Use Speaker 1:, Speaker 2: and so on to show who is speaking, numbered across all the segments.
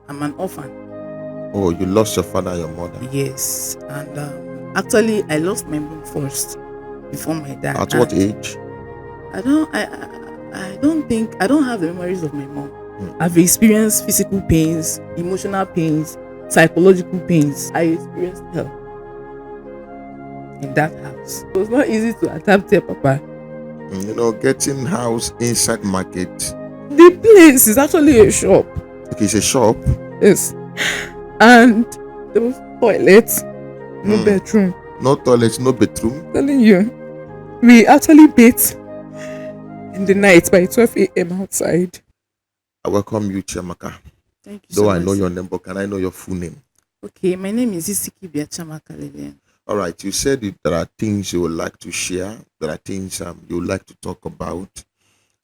Speaker 1: I'm an orphan.
Speaker 2: Oh, you lost your father and your mother.
Speaker 1: Yes, and actually, I lost my mom first before my dad.
Speaker 2: At what
Speaker 1: And
Speaker 2: age?
Speaker 1: I don't think I don't have the memories of my mom.
Speaker 2: Hmm.
Speaker 1: I've experienced physical pains, emotional pains, psychological pains. I experienced hell in that house. It was not easy to adapt there, Papa.
Speaker 2: Getting house inside market.
Speaker 1: The place is actually a shop.
Speaker 2: Okay, it's a shop.
Speaker 1: Yes, and there was toilet, no
Speaker 2: Hmm.
Speaker 1: bedroom.
Speaker 2: No toilet, no bedroom.
Speaker 1: Telling you, we actually bathed in the night by 12 a.m. outside.
Speaker 2: I welcome you, Chiamaka.
Speaker 1: Thank you so
Speaker 2: Though I
Speaker 1: much,
Speaker 2: know your
Speaker 1: sir.
Speaker 2: name, but can I know your full name?
Speaker 1: Okay, my name is Chiamaka.
Speaker 2: All right, you said there are things you would like to share. There are things you would like to talk about.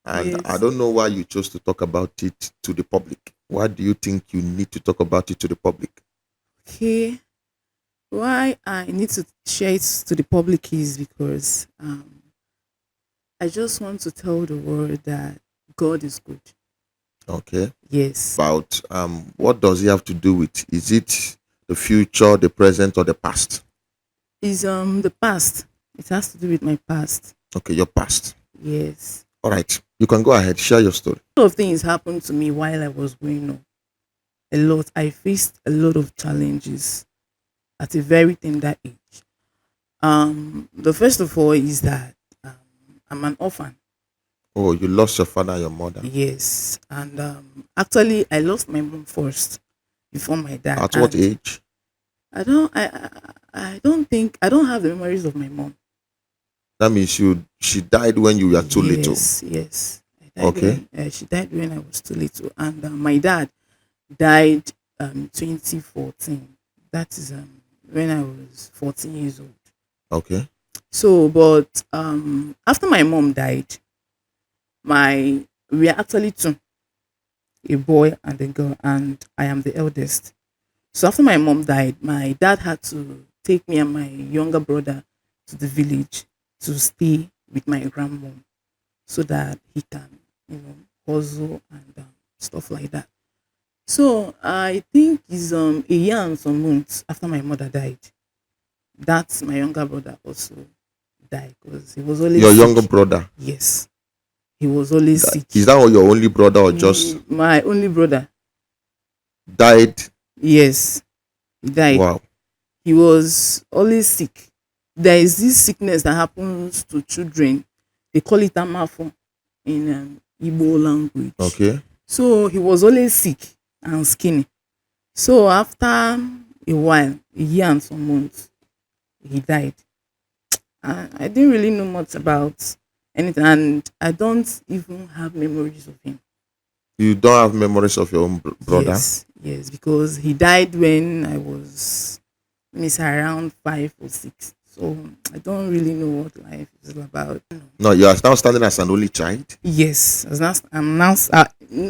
Speaker 2: And I
Speaker 1: Yes.
Speaker 2: don't know why you chose to talk about it to the public. Why do you think you need to talk about it to the public?
Speaker 1: Okay. Why I need to share it to the public is because I just want to tell the world that God is good.
Speaker 2: Okay.
Speaker 1: Yes.
Speaker 2: About what does he have to do with? Is it the future, the present, or the past?
Speaker 1: Is the past. It has to do with my past.
Speaker 2: Okay, your past.
Speaker 1: Yes.
Speaker 2: All right. You can go ahead, share your story.
Speaker 1: A lot of things happened to me while I was growing up. A lot. I faced a lot of challenges at a very tender age. The first of all is that I'm an orphan.
Speaker 2: Oh, you lost your father and your mother.
Speaker 1: Yes, and actually, I lost my mom first before my dad.
Speaker 2: At what
Speaker 1: And
Speaker 2: age?
Speaker 1: I don't think I don't have the memories of my mom.
Speaker 2: That means she died when you were too little.
Speaker 1: Yes. I died
Speaker 2: Okay.
Speaker 1: when she died when I was too little, and my dad died 2014. That is when I was 14 years old.
Speaker 2: Okay.
Speaker 1: So, but after my mom died, we are actually two, a boy and a girl, and I am the eldest. So after my mom died, my dad had to take me and my younger brother to the village to stay with my grandmom so that he can, hustle and stuff like that. So I think it's a year and some months after my mother died. That's my younger brother also died because he was always
Speaker 2: Your younger
Speaker 1: sick.
Speaker 2: brother.
Speaker 1: Yes, he was always sick.
Speaker 2: Is that your only brother or just
Speaker 1: My only brother.
Speaker 2: died?
Speaker 1: Yes, he died.
Speaker 2: Wow.
Speaker 1: He was always sick. There is this sickness that happens to children. They call it amafo in Igbo language.
Speaker 2: Okay.
Speaker 1: So he was always sick and skinny. So after a while, a year and some months, he died. I didn't really know much about anything, and I don't even have memories of him.
Speaker 2: You don't have memories of your own brother?
Speaker 1: Yes, because he died when I was miss around 5 or 6. So I don't really know what life is all about.
Speaker 2: No, you are now standing as an only child.
Speaker 1: Yes, I'm now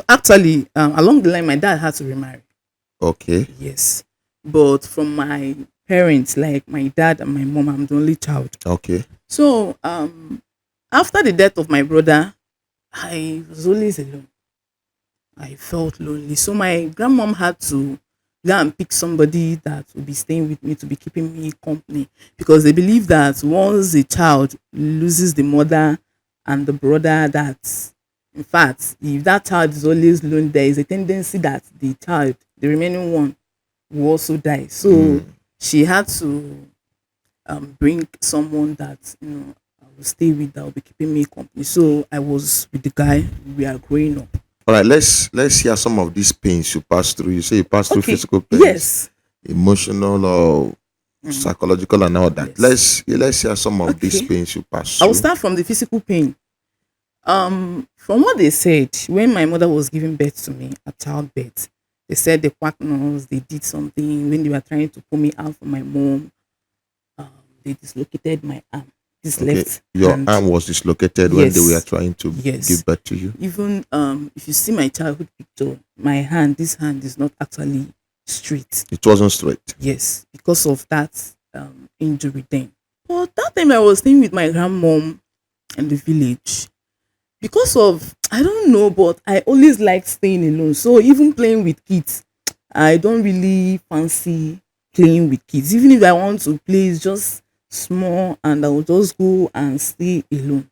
Speaker 1: actually along the line, my dad had to remarry.
Speaker 2: Okay.
Speaker 1: Yes, but from my parents, like my dad and my mom, I'm the only child.
Speaker 2: Okay.
Speaker 1: So after the death of my brother, I was always alone. I felt lonely. So my grandmom had to go and pick somebody that would be staying with me to be keeping me company because they believe that once a child loses the mother and the brother, that in fact, if that child is always alone, there is a tendency that the child, the remaining one, will also die. So she had to bring someone that I will stay with, that will be keeping me company. So I was with the guy. We are growing up.
Speaker 2: All right, let's hear some of these pains you passed through. You say you passed through
Speaker 1: Okay.
Speaker 2: physical pains,
Speaker 1: Yes.
Speaker 2: emotional or psychological and all that.
Speaker 1: Yes.
Speaker 2: Let's hear some of these
Speaker 1: Okay.
Speaker 2: pains you passed
Speaker 1: I will
Speaker 2: through.
Speaker 1: start from the physical pain. From what they said, when my mother was giving birth to me at childbirth, they said the partners, they did something when they were trying to pull me out from my mom. They dislocated my arm, this
Speaker 2: Okay.
Speaker 1: left
Speaker 2: Your
Speaker 1: hand.
Speaker 2: arm was dislocated when they were
Speaker 1: Yes.
Speaker 2: trying to
Speaker 1: Yes.
Speaker 2: give birth to you.
Speaker 1: Even if you see my childhood picture, my hand, this hand is not actually straight.
Speaker 2: It wasn't straight.
Speaker 1: Yes, because of that injury then. But that time I was staying with my grandmom in the village. Because of, I don't know, but I always liked staying alone. So even playing with kids, I don't really fancy playing with kids. Even if I want to play, it's just small and I will just go and stay alone.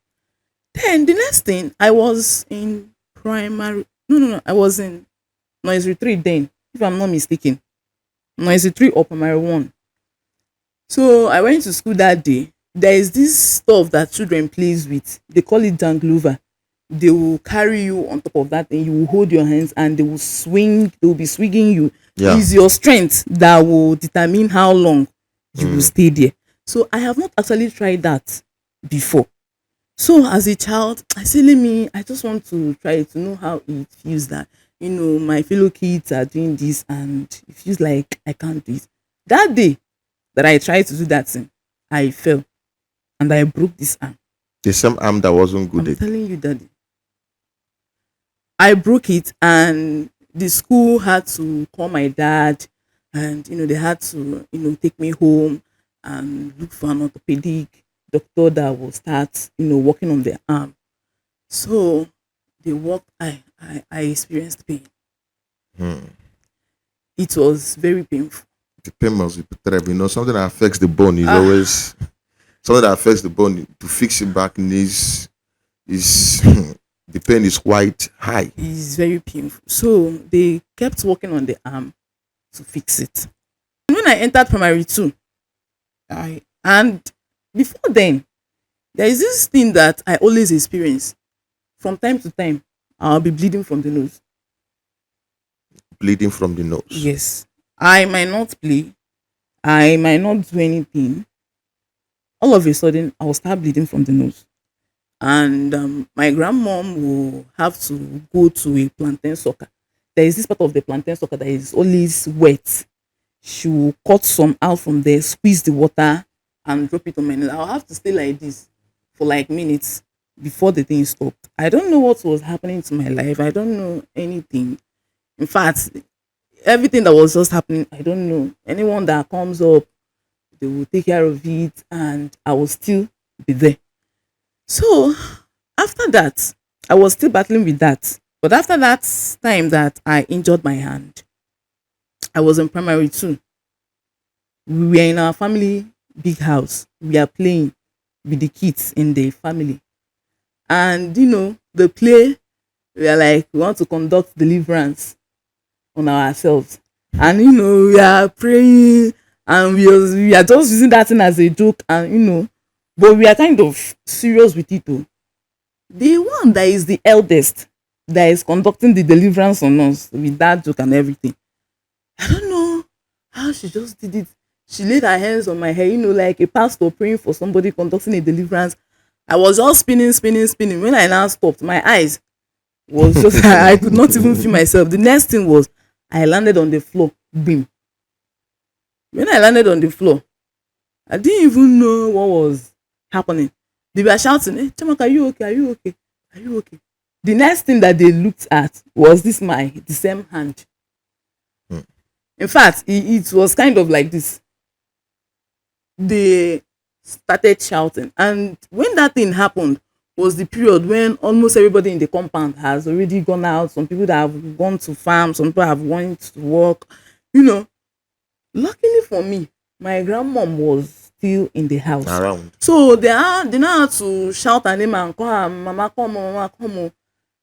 Speaker 1: Then the next thing, I was in primary. No. I was in nursery three then, if I'm not mistaken. Nursery three or primary one. So I went to school that day. There is this stuff that children plays with. They call it danglover. They will carry you on top of that and you will hold your hands and they will swing, they will be swinging you.
Speaker 2: Yeah.
Speaker 1: It's your strength that will determine how long you will stay there. So I have not actually tried that before. So as a child, I say, I just want to try it to know how it feels that, my fellow kids are doing this and it feels like I can't do it. That day that I tried to do that thing, I fell and I broke this arm.
Speaker 2: The same arm that wasn't good.
Speaker 1: I'm telling you, Daddy. I broke it and the school had to call my dad and they had to take me home and look for an orthopedic doctor that will start working on the arm. So the work I experienced pain.
Speaker 2: Hmm.
Speaker 1: It was very painful.
Speaker 2: The pain must be terrible. Something that affects the bone is
Speaker 1: Ah,
Speaker 2: always something that affects the bone. To fix it back needs is the pain is quite high.
Speaker 1: it's very painful. So they kept working on the arm to fix it. When I entered primary two, I and before then, there is this thing that I always experience. From time to time, I'll be bleeding from the nose.
Speaker 2: Bleeding from the nose.
Speaker 1: Yes. I might not play, I might not do anything. All of a sudden, I'll start bleeding from the nose. And my grandmom will have to go to a plantain sucker. There is this part of the plantain sucker that is always wet. She will cut some out from there, squeeze the water, and drop it on my nose. I'll have to stay like this for like minutes before the thing stopped. I don't know what was happening to my life. I don't know anything. In fact, everything that was just happening, I don't know. Anyone that comes up, they will take care of it, and I will still be there. So after that, I was still battling with that. But after that time that I injured my hand, I was in primary two. We were in our family big house. We are playing with the kids in the family. And the play, we are like, we want to conduct deliverance on ourselves. And we are praying and we are just using that thing as a joke and but we are kind of serious with it too. The one that is the eldest that is conducting the deliverance on us with that joke and everything. I don't know how she just did it. She laid her hands on my head, like a pastor praying for somebody conducting a deliverance. I was just spinning, spinning, spinning. When I now stopped, my eyes was just I could not even feel myself. The next thing was I landed on the floor. Boom. When I landed on the floor, I didn't even know what was happening. They were shouting, "Hey, Chiamaka, are you okay? Are you okay? Are you okay?" The next thing that they looked at was the same hand.
Speaker 2: Hmm.
Speaker 1: In fact, it was kind of like this. They started shouting, and when that thing happened, was the period when almost everybody in the compound has already gone out. Some people that have gone to farm, some people have gone to work. You know, luckily for me, my grandmom was still in the house.
Speaker 2: Around.
Speaker 1: So they now had to shout her name and call her, "Mama, come on, mama, come on."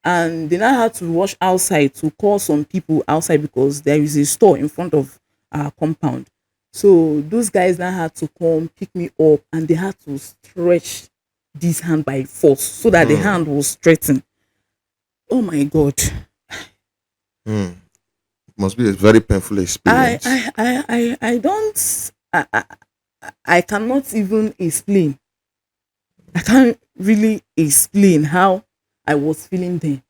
Speaker 1: And they now had to rush outside to call some people outside because there is a store in front of our compound. So those guys now had to come pick me up and they had to stretch this hand by force so that the
Speaker 2: Hmm.
Speaker 1: hand was straightened. Oh my God.
Speaker 2: Hmm. Must be a very painful
Speaker 1: I
Speaker 2: experience.
Speaker 1: I I I don't I cannot even explain. I can't really explain how I was feeling then.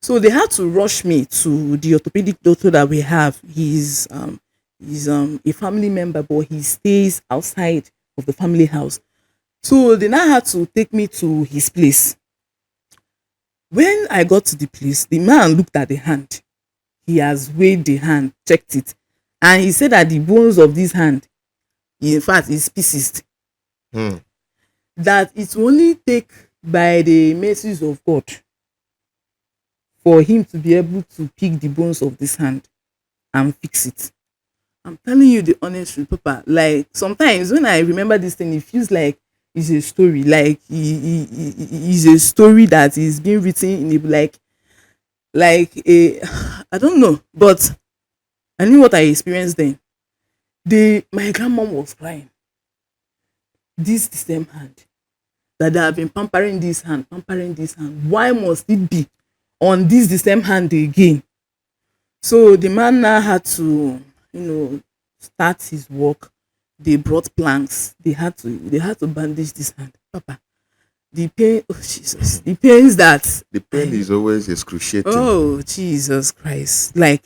Speaker 1: So they had to rush me to the orthopedic doctor that we have. He's a family member, but he stays outside of the family house. So they now had to take me to his place. When I got to the place, the man looked at the hand. He has weighed the hand, checked it, and he said that the bones of this hand, in fact, is pieces.
Speaker 2: Hmm.
Speaker 1: That it will only take by the mercies of God for him to be able to pick the bones of this hand. and fix it. I'm telling you the honest truth, Papa. Like sometimes when I remember this thing, it feels like it's a story. Like it's a story that is being written in a like a I don't know, but I knew what I experienced then. My grandmom was crying. This the same hand that they have been pampering this hand. Why must it be on this the same hand again? So the man now had to, start his work. They brought planks. They had to bandage this hand. Papa, the pain, oh Jesus, the pains that
Speaker 2: The pain
Speaker 1: I
Speaker 2: is always excruciating.
Speaker 1: oh Jesus Christ. Like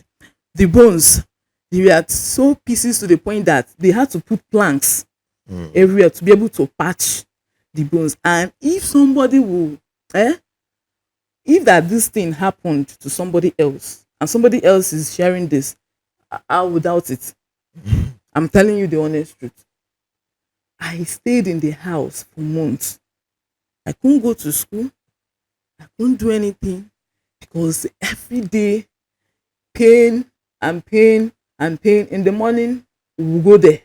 Speaker 1: the bones, they were so pieces to the point that they had to put planks
Speaker 2: Mm.
Speaker 1: everywhere to be able to patch the bones. And if somebody will, if that this thing happened to somebody else and somebody else is sharing this, I would doubt it. I'm telling you the honest truth. I stayed in the house for months. I couldn't go to school. I couldn't do anything because every day pain and pain and pain. In the morning, we will go there.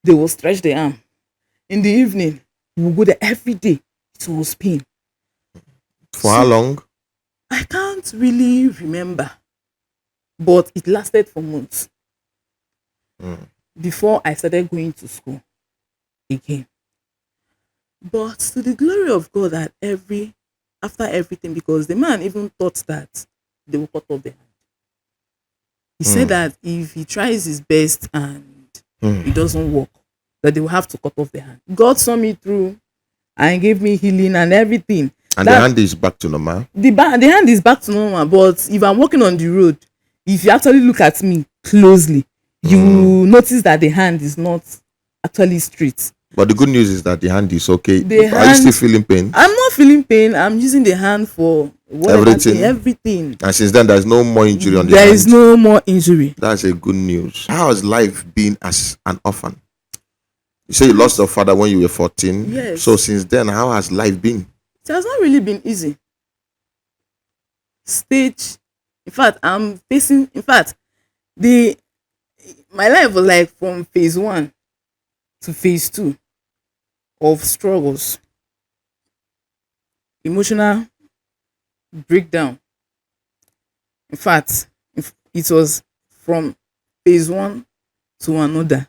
Speaker 1: They will stretch the arm. In the evening, we will go there every day. It was pain.
Speaker 2: For how
Speaker 1: So
Speaker 2: long?
Speaker 1: I can't really remember, but it lasted for months
Speaker 2: Mm.
Speaker 1: before I started going to school again. But to the glory of God, that after everything, because the man even thought that they will cut off the hand. He said
Speaker 2: Mm.
Speaker 1: that if he tries his best and it
Speaker 2: Mm.
Speaker 1: doesn't work, that they will have to cut off the hand. God saw me through and gave me healing and everything.
Speaker 2: And the
Speaker 1: That
Speaker 2: hand is back to normal.
Speaker 1: the hand is back to normal, but if I'm walking on the road, if you actually look at me closely, you
Speaker 2: Mm.
Speaker 1: will notice that the hand is not actually straight.
Speaker 2: But the good news is that the hand is okay.
Speaker 1: The
Speaker 2: Are you still
Speaker 1: hand,
Speaker 2: feeling
Speaker 1: I'm
Speaker 2: pains?
Speaker 1: not feeling pain. I'm using the hand for whatever thing,
Speaker 2: Everything.
Speaker 1: everything.
Speaker 2: And since then, there's no more injury on the
Speaker 1: There is
Speaker 2: hand.
Speaker 1: no more injury.
Speaker 2: That's a good news. How has life been as an orphan? You say you lost
Speaker 1: Yes.
Speaker 2: your father when you were 14. So
Speaker 1: Yes.
Speaker 2: since then, how has life been?
Speaker 1: It has not really been easy. Stage, in fact, I'm facing. In fact, the my life was like from phase one to phase two of struggles, emotional breakdown. In fact, if it was from phase one to another.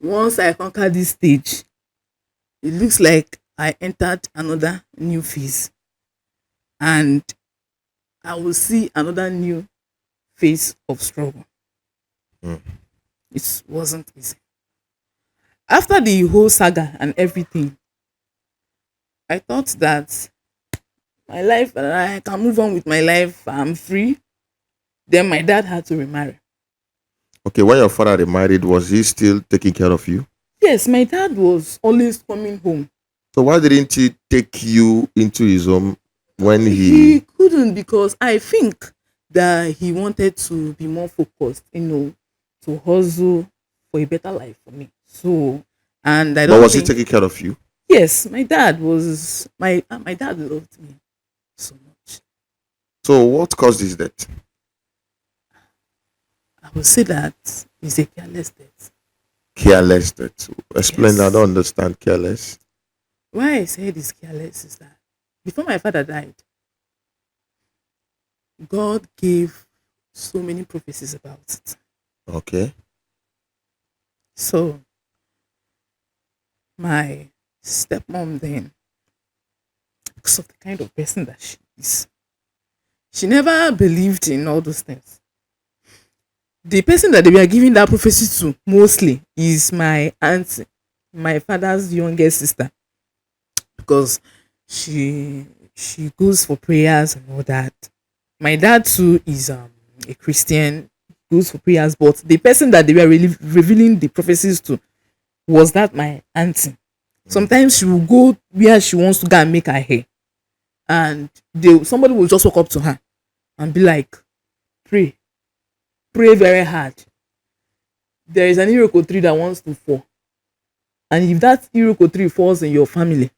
Speaker 1: Once I conquered this stage, it looks like I entered another new phase, and I will see another new phase of struggle.
Speaker 2: Mm.
Speaker 1: It wasn't easy. After the whole saga and everything, I thought that my life, I can move on with my life, I'm free. Then my dad had to remarry.
Speaker 2: Okay, when your father remarried, was he still taking care of you?
Speaker 1: Yes, my dad was always coming home.
Speaker 2: So why didn't he take you into his home when
Speaker 1: He
Speaker 2: he?
Speaker 1: couldn't because I think that he wanted to be more focused, to hustle for a better life for me. So, and I
Speaker 2: But
Speaker 1: don't
Speaker 2: was he
Speaker 1: think,
Speaker 2: taking care of you?
Speaker 1: yes, my dad loved me so much.
Speaker 2: So what caused his death?
Speaker 1: I would say that it's a careless death.
Speaker 2: Careless death. Explain. I don't
Speaker 1: Yes.
Speaker 2: understand careless.
Speaker 1: Why I said it's careless is that before my father died, God gave so many prophecies about it.
Speaker 2: Okay.
Speaker 1: So my stepmom then, because of the kind of person that she is, she never believed in all those things. The person that they were giving that prophecy to mostly is my auntie, my father's youngest sister, because she goes for prayers and all that. My dad too is a Christian, goes for prayers, but the person that they were really revealing the prophecies to was that my auntie.
Speaker 2: Mm.
Speaker 1: Sometimes she will go where she wants to go and make her hair, and somebody will just walk up to her and be like, pray, pray very hard. There is an iroko tree that wants to fall, and if that iroko tree falls in your family,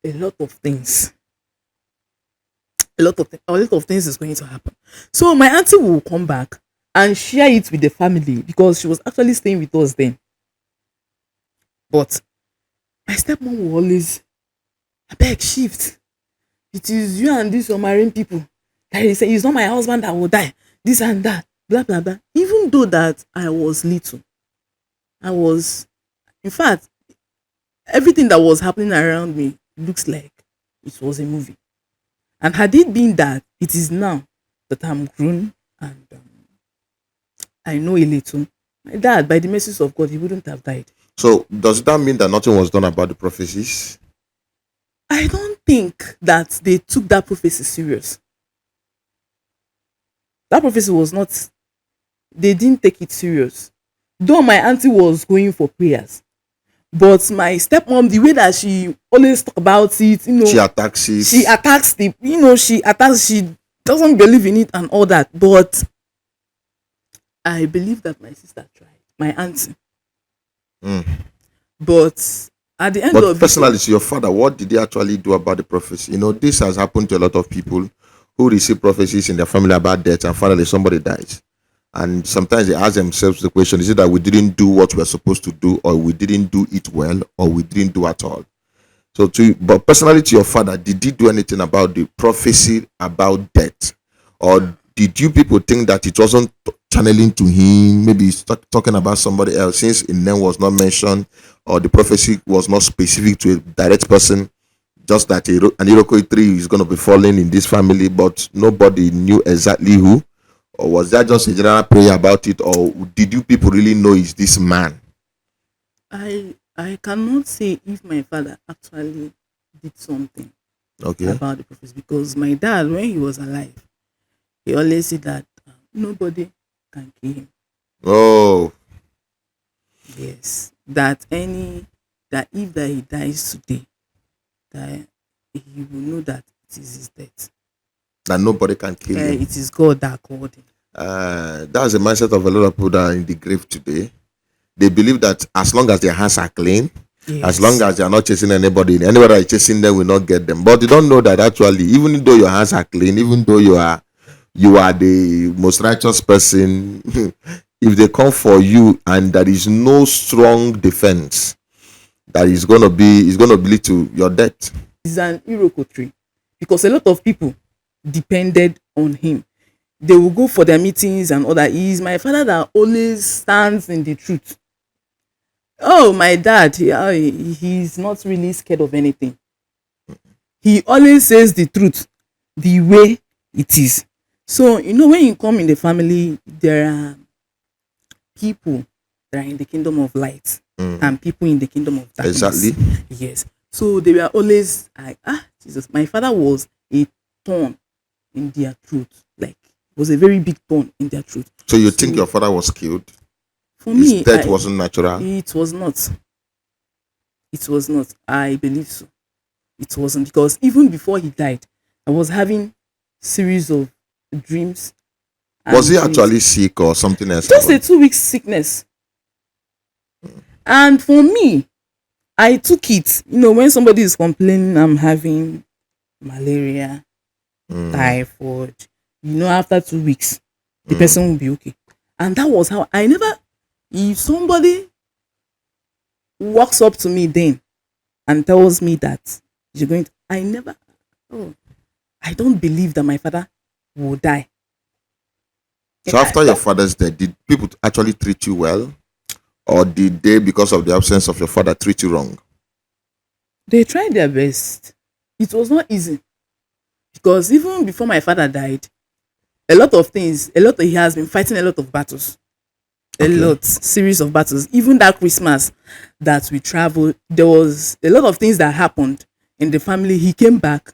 Speaker 1: a lot of things, a lot of things is going to happen. So my auntie will come back and share it with the family because she was actually staying with us then. But my stepmom will always, abeg shift. It is you and this your marine people that is saying it's not my husband that will die. This and that, blah blah blah. Even though that I was little, I was, in fact, everything that was happening around me looks like it was a movie. And had it been that it is now that I'm grown and I know a little, my dad, by the mercies of God, he wouldn't have died.
Speaker 2: So does that mean that nothing was done about the prophecies?
Speaker 1: I don't think that they took that prophecy serious. That prophecy was not, they didn't take it serious. Though my auntie was going for prayers, but my stepmom, the way that she always talk about it,
Speaker 2: She attacks
Speaker 1: she
Speaker 2: it.
Speaker 1: attacks the, she doesn't believe in it and all that. But I believe that my sister tried, my auntie.
Speaker 2: Mm.
Speaker 1: But at the end
Speaker 2: But
Speaker 1: of it all,
Speaker 2: personally, to your father, what did he actually do about the prophecy? This has happened to a lot of people who receive prophecies in their family about death, and finally somebody dies. And sometimes they ask themselves the question: is it that we didn't do what we are supposed to do, or we didn't do it well, or we didn't do at all? So, but personally, to your father, did he do anything about the prophecy about death, or did you people think that it wasn't channeling to him? Maybe he's talking about somebody else, since his name was not mentioned, or the prophecy was not specific to a direct person. Just that an Iroquois tree is going to be falling in this family, but nobody knew exactly who. Or was that just a general prayer about it, or did you people really know is this man?
Speaker 1: I cannot say if my father actually did something
Speaker 2: Okay.
Speaker 1: about the prophecy because my dad, when he was alive, he always said that nobody can kill him.
Speaker 2: Oh,
Speaker 1: Yes, that any that if that he dies today, that he will know that it is his death.
Speaker 2: that nobody can kill him.
Speaker 1: It is God that called him.
Speaker 2: That's the mindset of a lot of people that are in the grave today. They believe that as long as their hands are clean, as long
Speaker 1: Yes,
Speaker 2: as they are not chasing anybody that is chasing them will not get them. But they don't know that actually, even though your hands are clean, even though you are the most righteous person, if they come for you and there is no strong defense, that is gonna lead to your death.
Speaker 1: it's an Iroko tree because a lot of people depended on him. They will go for their meetings and all that. He is my father that always stands in the truth. Oh, my dad, he's not really scared of anything. He always says the truth the way it is. So, when you come in the family, there are people that are in the kingdom of light
Speaker 2: Mm,
Speaker 1: and people in the kingdom of
Speaker 2: exactly.
Speaker 1: darkness. Yes. So they were always like, Jesus, my father was a thorn in their truth. Like, was a very big thorn in their truth.
Speaker 2: So you think
Speaker 1: So
Speaker 2: your father was killed?
Speaker 1: for
Speaker 2: His
Speaker 1: me,
Speaker 2: death wasn't natural?
Speaker 1: it was not. It was not. I believe so. It wasn't because even before he died, I was having series of dreams
Speaker 2: Was
Speaker 1: and
Speaker 2: he
Speaker 1: dreams.
Speaker 2: actually sick or something else
Speaker 1: Just a
Speaker 2: happened?
Speaker 1: 2 weeks sickness. And for me, I took it. When somebody is complaining, I'm having malaria,
Speaker 2: Mm,
Speaker 1: typhoid, after 2 weeks, the
Speaker 2: mm.
Speaker 1: person will be okay. And that was how I never, if somebody walks up to me then and tells me that you're going to, I never, oh, I don't believe that my father will die.
Speaker 2: So after your father's death, did people actually treat you well, or did they, because of the absence of your father, treat you wrong?
Speaker 1: They tried their best. It was not easy because even before my father died, a lot of things, he has been fighting a lot of battles, a
Speaker 2: Okay.
Speaker 1: lot, series of battles. Even that Christmas that we traveled, there was a lot of things that happened in the family. He came back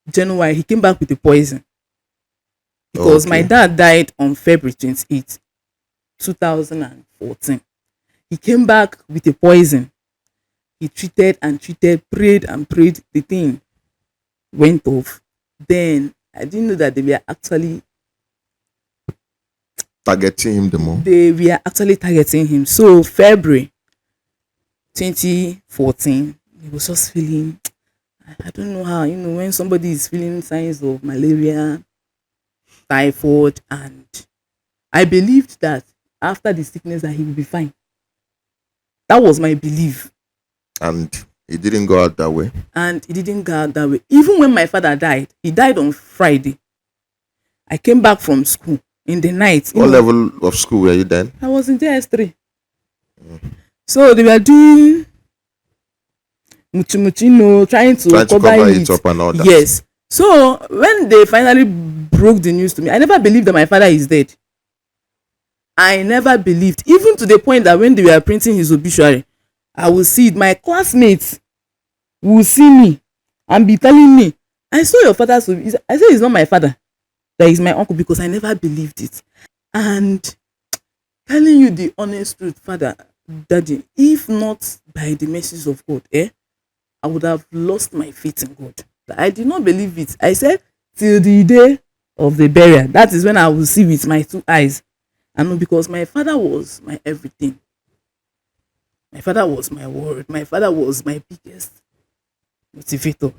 Speaker 1: January, he came back with the poison because my
Speaker 2: Okay.
Speaker 1: dad died on February 28th, 2014. He came back with a poison. He treated and treated, prayed and prayed. The thing went off. Then I didn't know that
Speaker 2: Targeting him the more.
Speaker 1: they were actually targeting him. So February 2014, he was just feeling, I don't know how, when somebody is feeling signs of malaria, typhoid, and I believed that after the sickness that he will be fine. That was my belief.
Speaker 2: And it didn't go out that way.
Speaker 1: And it didn't go out that way. Even when my father died, he died on Friday. I came back from school in the night.
Speaker 2: What level of school were you then?
Speaker 1: I was in JS3. So they were doing muchi muchi, trying to
Speaker 2: Trying to
Speaker 1: cover
Speaker 2: cover
Speaker 1: it.
Speaker 2: it up and all that.
Speaker 1: Yes. So when they finally broke the news to me, I never believed that my father is dead. I never believed, even to the point that when they were printing his obituary, I will see it. My classmates will see me and be telling me, I saw your father's obituary. I said it's not my father, that is my uncle, because I never believed it. And telling you the honest truth, father, daddy, if not by the mercies of God, I would have lost my faith in God. I did not believe it. I said, till the day of the burial, that is when I will see with my two eyes. I know, because my father was my everything. My father was my world. My father was my biggest motivator.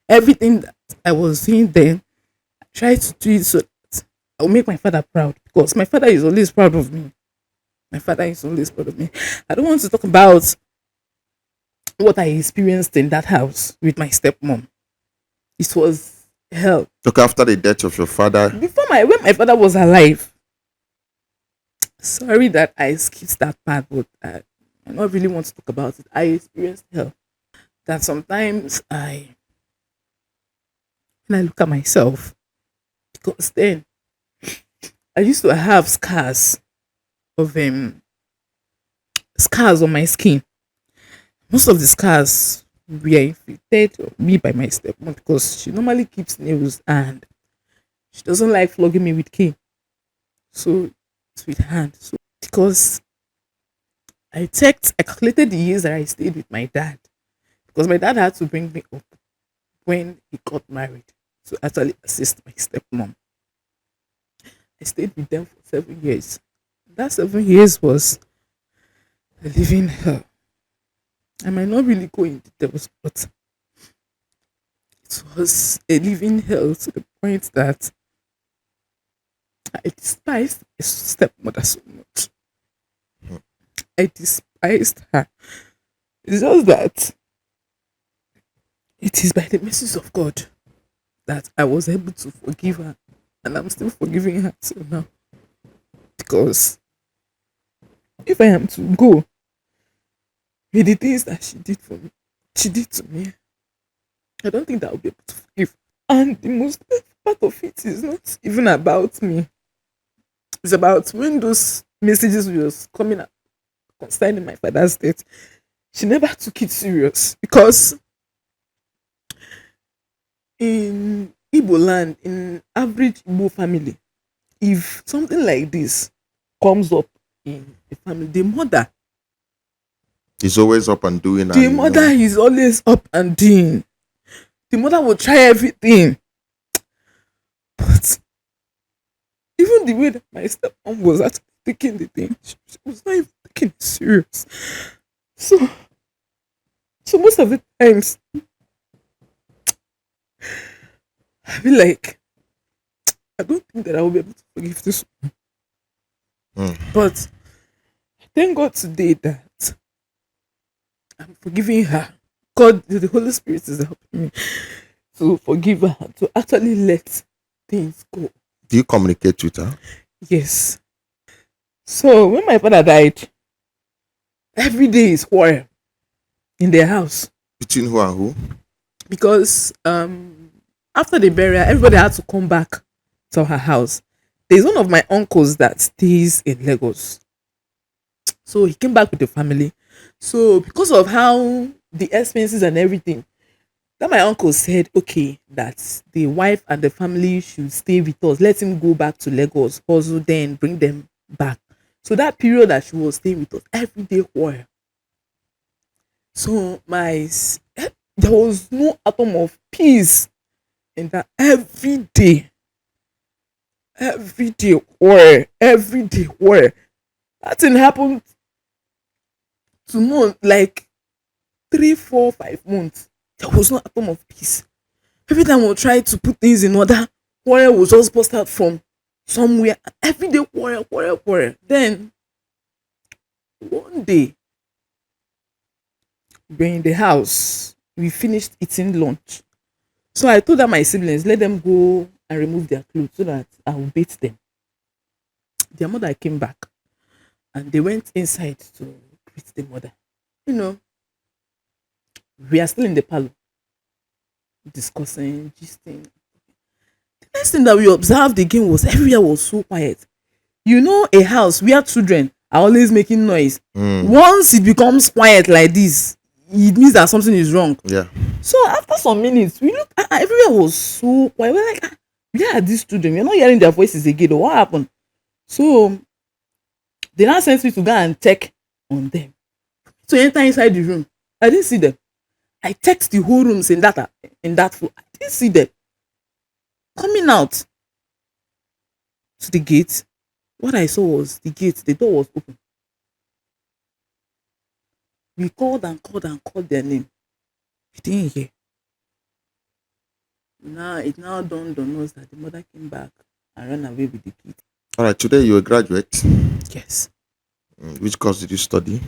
Speaker 1: Everything that I was doing then, I tried to do it so that I will make my father proud, because my father is always proud of me. My father is always proud of me. I don't want to talk about what I experienced in that house with my stepmom. It was hell.
Speaker 2: Look, after the death of your father,
Speaker 1: When my father was alive. Sorry that I skipped that part, but I don't really want to talk about it. I experienced hell. That sometimes when I look at myself, because then I used to have of scars on my skin. Most of the scars were inflicted on me by my stepmom, because she normally keeps nails and she doesn't like flogging me with cane. So it's with hand. So because I calculated the years that I stayed with my dad, because my dad had to bring me up when he got married to actually assist my stepmom. I stayed with them for 7 years. That 7 years was a living hell. I might not really go into details, but it was a living hell to the point that I despised my stepmother so much. I despised her. It's just that it is by the mercies of God that I was able to forgive her, and I'm still forgiving her till now. Because if I am to go with the things that she did to me, I don't think that I'll be able to forgive. And the most part of it is not even about me. It's about when those messages was coming up concerning my father's death. She never took it serious, because in Igbo land, in average Igbo family, if something like this comes up in the family,
Speaker 2: he's always up and doing.
Speaker 1: the
Speaker 2: And
Speaker 1: mother is always up and doing. The mother will try everything. But even the way that my stepmom was actually taking the thing, she was not even taking it serious. So, so most of the times, I feel like I don't think that I will be able to forgive this woman. But thank God today that I'm forgiving her. God, the Holy Spirit is helping me to forgive her, to actually let things go.
Speaker 2: do you communicate with her?
Speaker 1: Yes. So when my father died, every day is quarrel in their house,
Speaker 2: Between who and who?
Speaker 1: because after the burial, everybody had to come back to her house. There's one of my uncles that stays in Lagos, so he came back with the family. So because of how the expenses and everything, that my uncle said, okay, that the wife and the family should stay with us. Let him go back to Lagos, also then bring them back. So that period that she was staying with us, every day quarrel. So there was no atom of peace in that. Every day quarrel, every day quarrel. That thing happened to month like 3, 4, 5 months. There was no atom of peace. Every time we try to put things in order, quarrel will just burst out from somewhere, every day quarrel, quarrel, quarrel. Then one day we're in the house, we finished eating lunch. So I told her my siblings, let them go and remove their clothes so that I will bathe them. Their mother came back and they went inside to greet the mother. You know, we are still in the parlor discussing, gisting. Next thing that we observed again was everywhere was so quiet. You know, a house where children are always making noise.
Speaker 2: Mm.
Speaker 1: Once it becomes quiet like this, it means that something is wrong.
Speaker 2: Yeah.
Speaker 1: So after some minutes, we looked, everywhere was so quiet. We're like, where are these children? We're not hearing their voices again. What happened? So they now sent me to go and check on them. So enter inside the room. I didn't see them. I checked the whole rooms in that floor. I didn't see them. Coming out to the gate, what I saw was the door was open. We called and called and called their name. We didn't hear. Now it now dawned on us that the mother came back and ran away with the kid.
Speaker 2: All right. Today you're a graduate.
Speaker 1: Yes.
Speaker 2: Which course did you study?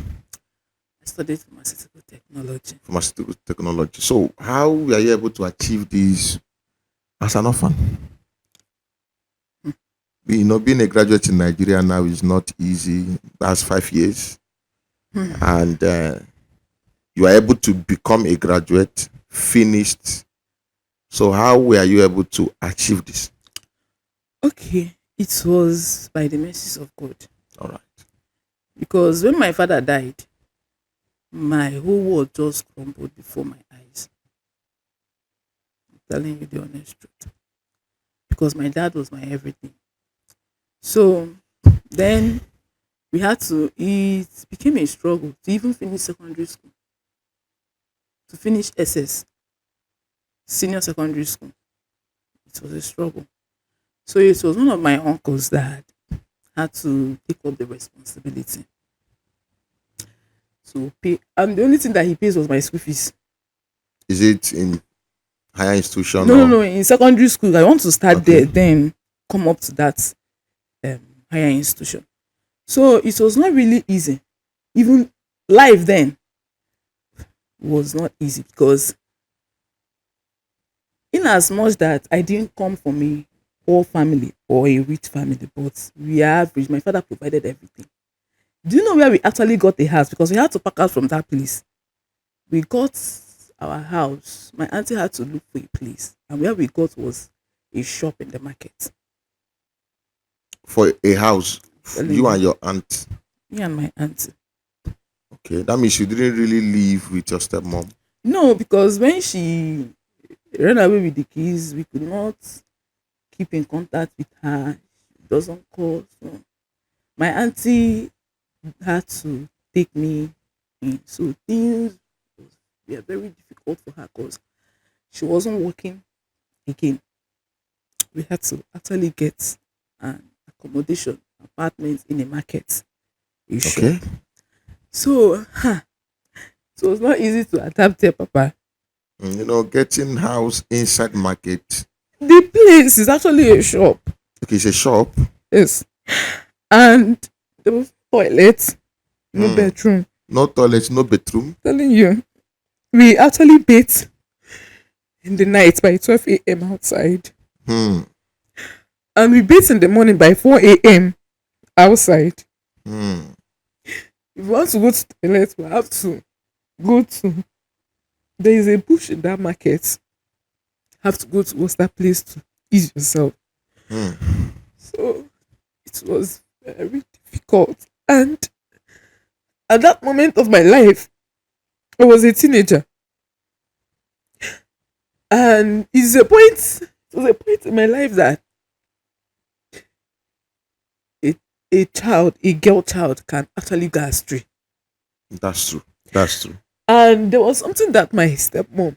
Speaker 1: I studied pharmaceutical technology.
Speaker 2: Pharmaceutical technology. So how were you able to achieve this as an orphan? Being a graduate in Nigeria now is not easy. That's 5 years, and you are able to become a graduate, finished. So how were you able to achieve this?
Speaker 1: Okay. It was by the mercies of God.
Speaker 2: All right.
Speaker 1: Because when my father died, my whole world just crumbled before my eyes. I'm telling you the honest truth. Because my dad was my everything. So then we had to, it became a struggle to even finish secondary school, to finish SS, senior secondary school. It was a struggle. So it was one of my uncles that had to take up the responsibility to pay. And the only thing that he pays was my school fees.
Speaker 2: Is it in higher institution
Speaker 1: No, no,
Speaker 2: or
Speaker 1: no. In secondary school, I want to start
Speaker 2: okay?
Speaker 1: there, then come up to that um, higher institution. So it was not really easy. Even life then was not easy because, in as much that I didn't come from a poor family or a rich family, but we are average. My father provided everything. Do you know where we actually got the house? Because we had to pack out from that place. We got our house. My auntie had to look for a place, and where we got was a shop in the market.
Speaker 2: For a house,
Speaker 1: Telling
Speaker 2: you
Speaker 1: you,
Speaker 2: and your aunt.
Speaker 1: me and my auntie.
Speaker 2: Okay, that means you didn't really live with your stepmom.
Speaker 1: No, because when she ran away with the kids, we could not keep in contact with her. She doesn't call. So my auntie had to take me in. So things were very difficult for her because she wasn't working again. We had to actually get an accommodation apartment in a market, a shop.
Speaker 2: Okay.
Speaker 1: So it was not easy to adapt there, Papa.
Speaker 2: Getting house inside market.
Speaker 1: The place is actually a shop.
Speaker 2: Okay, it's a shop.
Speaker 1: Yes. And there was toilet, no
Speaker 2: Hmm.
Speaker 1: bedroom.
Speaker 2: No toilet, no bedroom.
Speaker 1: Telling you. We actually bathed in the night by 12 a.m. outside.
Speaker 2: Hmm.
Speaker 1: And we bathed in the morning by 4 a.m. outside.
Speaker 2: Hmm.
Speaker 1: If you want to go to the toilet, we have to go to, there is a bush in that market. Have to go to what's that place to ease yourself.
Speaker 2: Hmm.
Speaker 1: So it was very difficult. And at that moment of my life, I was a teenager. And it was a point in my life that a, a girl child can actually go astray.
Speaker 2: That's true. That's true.
Speaker 1: And there was something that my stepmom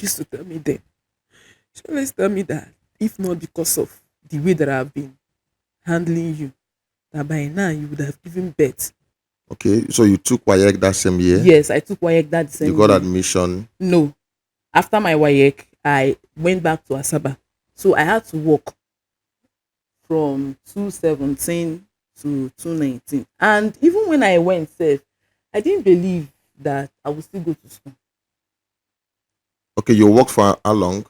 Speaker 1: used to tell me then. She always tell me that if not because of the way that I've been handling you, that by now you would have given birth.
Speaker 2: Okay, so you took WAEC that same year.
Speaker 1: Yes, I took WAEC that
Speaker 2: You
Speaker 1: same
Speaker 2: got
Speaker 1: year.
Speaker 2: admission.
Speaker 1: No. After my WAEC, I went back to Asaba. So I had to work from 217 to 219. And even when I went safe, I didn't believe that I would still go to school.
Speaker 2: Okay, you worked for how long?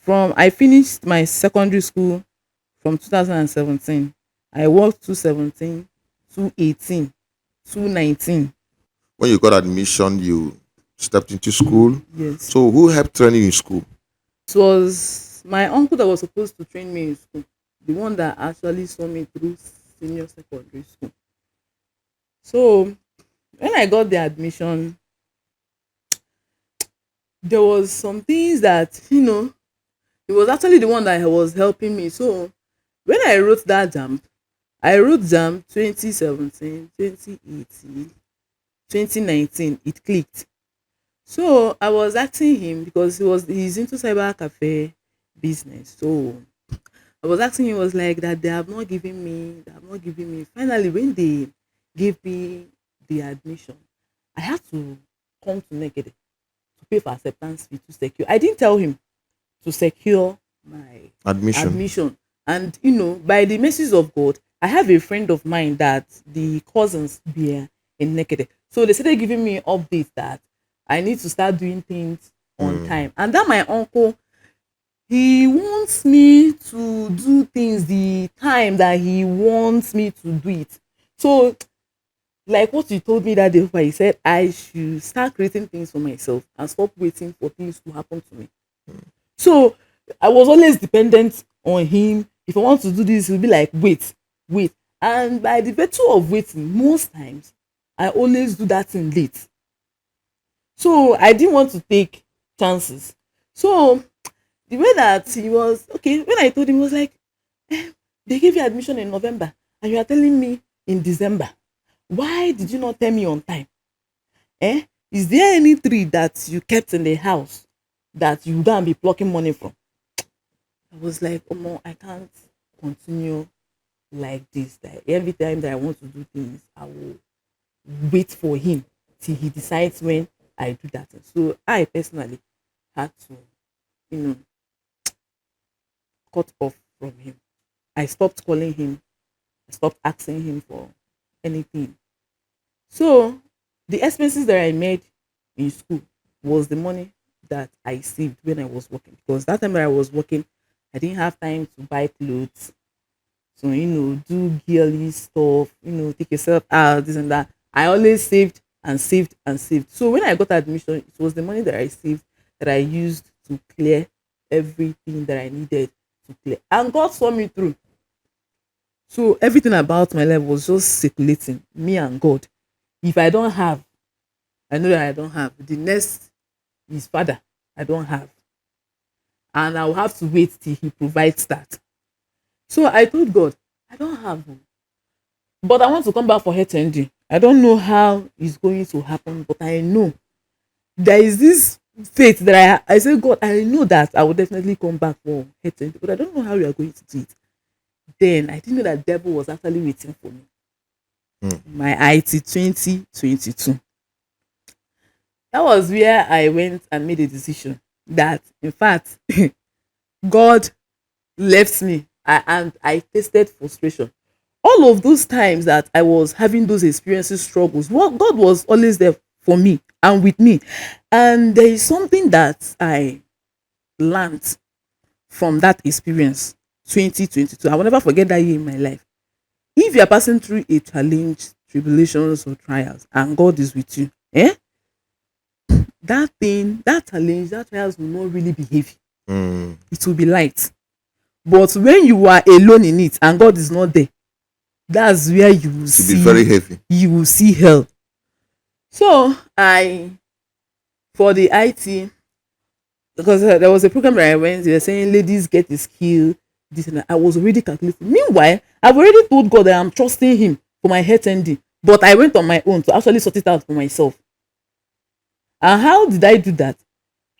Speaker 1: From I finished my secondary school from 2017. I worked 217, 218, 219.
Speaker 2: When you got admission, you stepped into school.
Speaker 1: Yes.
Speaker 2: So who helped train you in school?
Speaker 1: It was my uncle that was supposed to train me in school, the one that actually saw me through senior secondary school. So when I got the admission, there was some things that, it was actually the one that was helping me. So when I wrote that jam, I wrote jam 2017, 2018, 2019. It clicked. So I was asking him because he's into cyber cafe business. So I was asking him, was like that they have not given me. Finally, when they gave me the admission, I had to come to Nekede to pay for acceptance fee to secure. I didn't tell him to secure my
Speaker 2: Admission.
Speaker 1: admission. And by the mercies of God, I have a friend of mine that the cousins were in Nekede. So they started giving me updates that I need to start doing things on
Speaker 2: Mm.
Speaker 1: time. And that my uncle, he wants me to do things the time that he wants me to do it. So like what you told me that day, he said I should start creating things for myself and stop waiting for things to happen to me. So I was always dependent on him. If I want to do this, he'll be like, wait, wait. And by the virtue of waiting, most times I always do that thing late. So I didn't want to take chances. So the way that he was okay, when I told him, he was like, they gave you admission in November and you are telling me in December. Why did you not tell me on time? Eh? Is there any tree that you kept in the house that you don't be plucking money from? I was like, Omo, I can't continue like this. That every time that I want to do things, I will wait for him till he decides when I do that. So I personally had to, you know, cut off from him. I stopped calling him. I stopped asking him for anything. So the expenses that I made in school was the money that I saved when I was working. Because that time that I was working, I didn't have time to buy clothes. So, do girly stuff, take yourself out, this and that. I always saved and saved and saved. So when I got admission, it was the money that I saved that I used to clear everything that I needed to clear. And God saw me through. So everything about my life was just circulating, me and God. If I don't have, I know that I don't have. The next is Father, I don't have. And I'll have to wait till He provides that. So I told God, I don't have. Oh. But I want to come back for HND. I don't know how it's going to happen, but I know there is this faith that I say, God, I know that I will definitely come back for HND, but I don't know how you are going to do it. Then I didn't know that devil was actually waiting for me.
Speaker 2: Mm.
Speaker 1: My IT 2022. That was where I went and made a decision that, in fact, God left me and I tasted frustration. All of those times that I was having those experiences, struggles, God was always there for me and with me. And there is something that I learned from that experience, 2022. I will never forget that year in my life. If you are passing through a challenge, tribulations, or trials, and God is with you, that thing, that challenge, that trials will not really be heavy.
Speaker 2: Mm.
Speaker 1: It will be light. But when you are alone in it and God is not there, that's where
Speaker 2: To be very heavy.
Speaker 1: you will see hell. So for the IT, because there was a program that I went, they were saying ladies get a skill, this and that. I was already calculating. Meanwhile, I've already told God that I'm trusting Him for my health ending, but I went on my own to actually sort it out for myself. And how did I do that?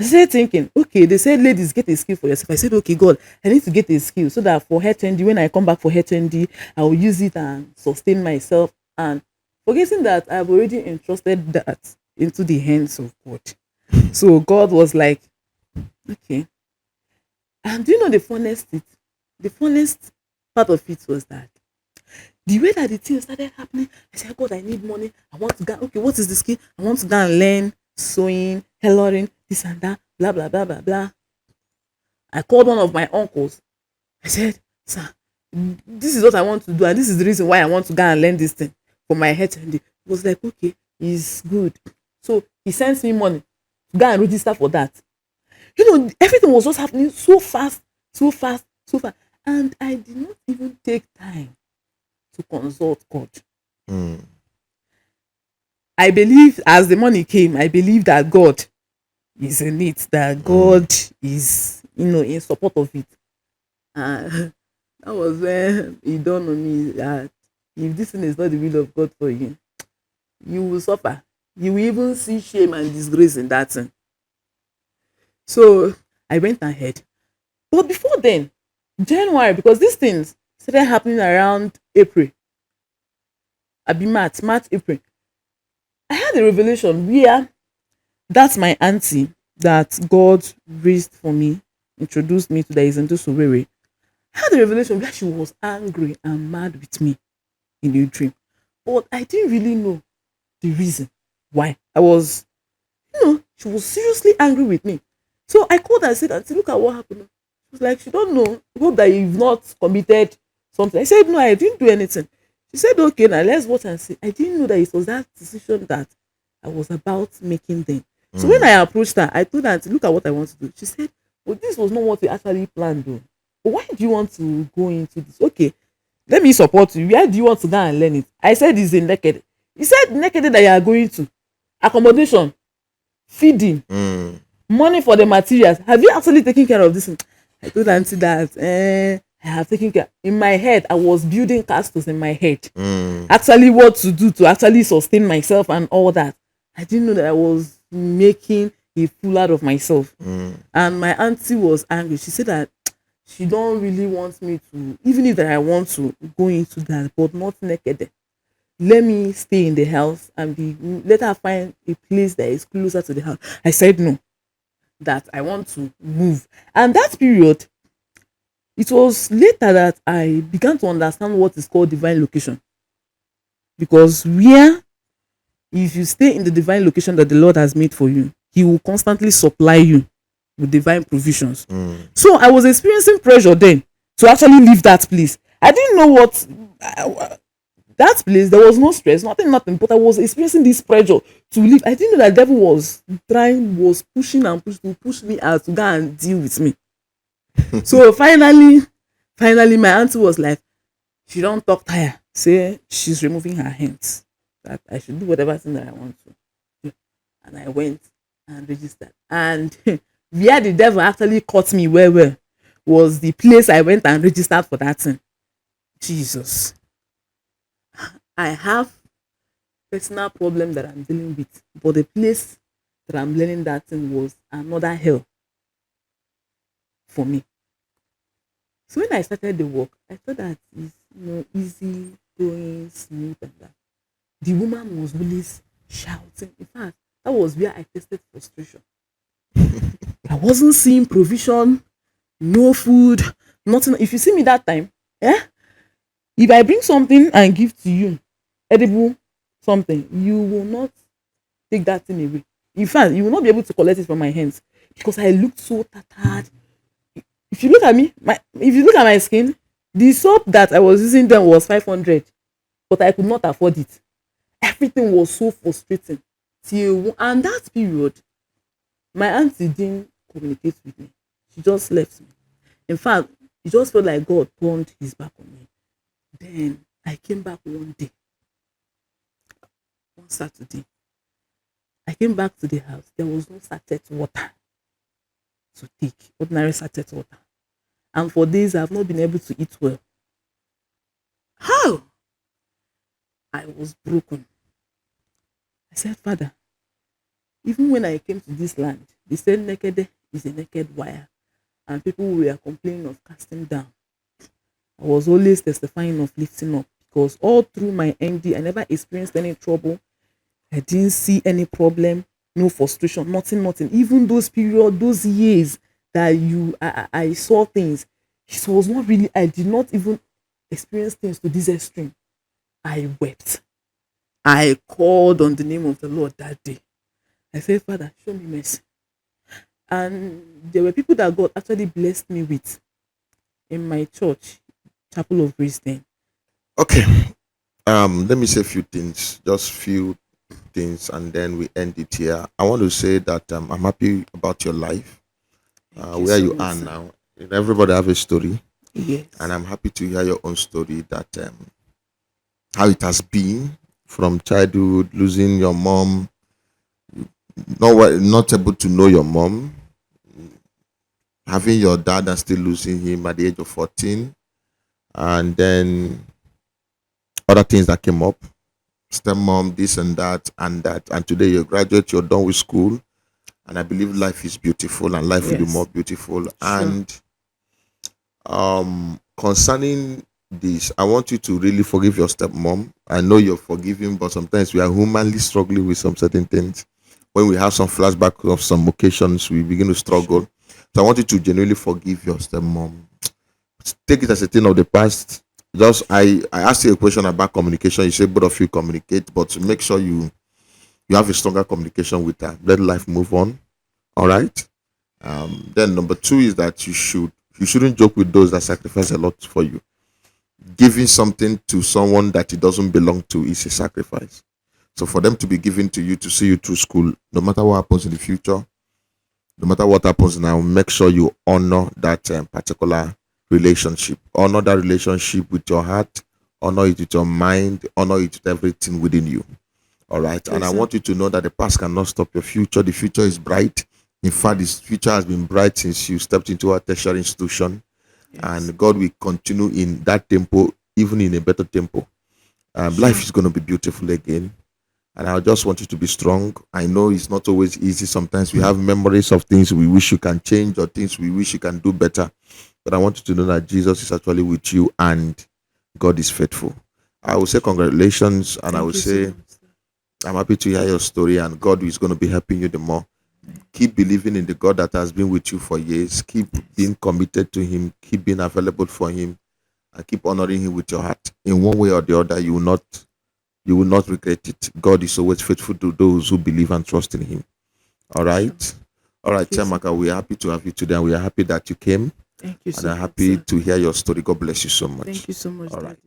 Speaker 1: I started thinking, okay, they said ladies get a skill for yourself. I said, okay, God, I need to get a skill so that for HND, when I come back for HND, I will use it and sustain myself. And forgetting that I've already entrusted that into the hands of God. So God was like, okay. And do you know the funniest thing? The funniest. Part of it was that the way that the thing started happening, I said, God, I need money. I want to go. Okay, what is the skill? I want to go and learn sewing, tailoring, this and that, blah blah blah blah blah. I called one of my uncles. I said, sir, this is what I want to do, and this is the reason why I want to go and learn this thing for my HND. He was like, okay, it's good. So he sends me money to go and register for that. Everything was just happening so fast, so fast, so fast. And I did not even take time to consult God.
Speaker 2: Mm.
Speaker 1: I believe as the money came, I believe that God is in it, that
Speaker 2: Mm.
Speaker 1: God is, in support of it. And that was when it dawned on me that if this thing is not the will of God for you, you will suffer. You will even see shame and disgrace in that thing. So I went ahead. But before then, January, because these things started happening around April, Abi March, April. I had a revelation where that's my auntie that God raised for me, introduced me to that is into Surere. I had a revelation where she was angry and mad with me in a dream. But I didn't really know the reason why. She was seriously angry with me. So I called her and said, Auntie, look at what happened. She was like, she don't know. Hope that you've not committed something. I said, no, I didn't do anything. She said, okay, now let's watch and see. I didn't know that it was that decision that I was about making then. So when I
Speaker 2: Mm.
Speaker 1: approached her, I told her, Auntie, look at what I want to do. She said, well, this was not what we actually planned though. But why do you want to go into this? Okay, let me support you. Where do you want to go and learn it? I said it's in naked. He said naked that you are going to. Accommodation, feeding,
Speaker 2: Mm.
Speaker 1: money for the materials. Have you actually taken care of this thing? I told auntie that I have taken care. In my head, I was building castles in my head.
Speaker 2: Mm.
Speaker 1: Actually, what to do to actually sustain myself and all that. I didn't know that I was making a fool out of myself.
Speaker 2: Mm.
Speaker 1: And my auntie was angry. She said that she don't really want me to, even if that I want to go into that, but not naked. Let me stay in the house and let her find a place that is closer to the house. I said no, that I want to move. And that period, it was later that I began to understand what is called divine location. Because where, if you stay in the divine location that the Lord has made for you, He will constantly supply you with divine provisions.
Speaker 2: Mm.
Speaker 1: So I was experiencing pressure then to actually leave that place. I didn't know what that place. There was no stress, nothing. But I was experiencing this pressure to leave. I didn't know that the devil was pushing and pushing to push me out to go and deal with me. So finally, my auntie was like, she don't talk tire. Say she's removing her hands. That I should do whatever thing that I want to. Do. And I went and registered. And where the devil actually caught me well was the place I went and registered for that thing. Jesus. I have personal problem that I'm dealing with, but the place that I'm learning that thing was another hell for me. So when I started the work, I thought that it's easy going, smooth, and that. The woman was always shouting. In fact, that was where I tested frustration. I wasn't seeing provision, no food, nothing. If you see me that time, eh? If I bring something and give to you, edible something, you will not take that thing away. In fact, you will not be able to collect it from my hands because I looked so tattered. If you look at me, if you look at my skin, the soap that I was using then was 500, but I could not afford it. Everything was so frustrating. And that period, my auntie didn't communicate with me. She just left me. In fact, it just felt like God turned his back on me. Then I came back one day, one Saturday. I came back to the house. There was no sachet water to take, ordinary sachet water. And for days, I've not been able to eat well. How? I was broken. I said, Father, even when I came to this land, they said naked is a naked wire. And people were complaining of casting down. I was always testifying of lifting up because all through my MD, I never experienced any trouble. I didn't see any problem, no frustration, nothing. Even those period, those years that I saw things, it was not really. I did not even. experienced things to this extreme. I wept. I called on the name of the Lord that day. I said, Father, show me mercy. And there were people that God actually blessed me with in my church, Chapel of Grace then.
Speaker 2: Okay. Let me say a few things, just few things, and then we end it here. I want to say that I'm happy about your life,
Speaker 1: Thank you
Speaker 2: where
Speaker 1: so
Speaker 2: you
Speaker 1: much,
Speaker 2: are
Speaker 1: sir.
Speaker 2: now. Everybody have a story, and
Speaker 1: Yes.
Speaker 2: I'm happy to hear your own story. That how it has been from childhood, losing your mom, not able to know your mom, having your dad and still losing him at the age of 14, and then other things that came up, stepmom, this and that, and today you're a graduate, you're done with school, and I believe life is beautiful and life will be more
Speaker 1: Yes.
Speaker 2: beautiful.
Speaker 1: Sure.
Speaker 2: And concerning this, I want you to really forgive your stepmom. I know you're forgiving, but sometimes we are humanly struggling with some certain things. When we have some flashback of some occasions, we begin to
Speaker 1: Sure.
Speaker 2: struggle. So I want you to genuinely forgive your stepmom. Take it as a thing of the past. Just I asked you a question about communication. You say both of you communicate, but to make sure you have a stronger communication with her. Let life move on. All right. Then number two is that you shouldn't joke with those that sacrifice a lot for you. Giving something to someone that it doesn't belong to is a sacrifice. So for them to be given to you to see you through school, no matter what happens in the future, no matter what happens now, make sure you honor that particular relationship. Honor that relationship with your heart, honor it with your mind, honor it with everything within you. All right.
Speaker 1: Okay,
Speaker 2: And I
Speaker 1: sir.
Speaker 2: want you to know that the past cannot stop your future. The future is bright. In fact, this
Speaker 1: Yes.
Speaker 2: future has been bright since you stepped into a tertiary institution.
Speaker 1: Yes.
Speaker 2: And God will continue in that tempo, even in a better tempo. Life
Speaker 1: Sure.
Speaker 2: is going to be beautiful again. And I just want you to be strong. I know it's not always easy. Sometimes we have memories of things we wish you can change or things we wish you can do better. But I want you to know that Jesus is actually with you and God is faithful. I will say congratulations and I will
Speaker 1: Thank you so
Speaker 2: say
Speaker 1: much, sir.
Speaker 2: I'm happy to hear your story and God is going to be helping you the more. Keep believing in the God that has been with you for years. Keep
Speaker 1: Yes.
Speaker 2: being committed to Him. Keep being available for Him and keep honoring Him with your heart. In one way or the other, you will not regret it. God is always faithful to those who believe and trust in Him. All
Speaker 1: Sure.
Speaker 2: right. All right,
Speaker 1: Thank you so
Speaker 2: Chiamaka, we
Speaker 1: much,
Speaker 2: are
Speaker 1: sir.
Speaker 2: happy to have you today and we are happy that you came
Speaker 1: Thank you
Speaker 2: and
Speaker 1: so
Speaker 2: are
Speaker 1: much,
Speaker 2: happy
Speaker 1: sir.
Speaker 2: to hear your story. God bless you so
Speaker 1: Thank
Speaker 2: much.
Speaker 1: you so much,
Speaker 2: All right.
Speaker 1: Daddy.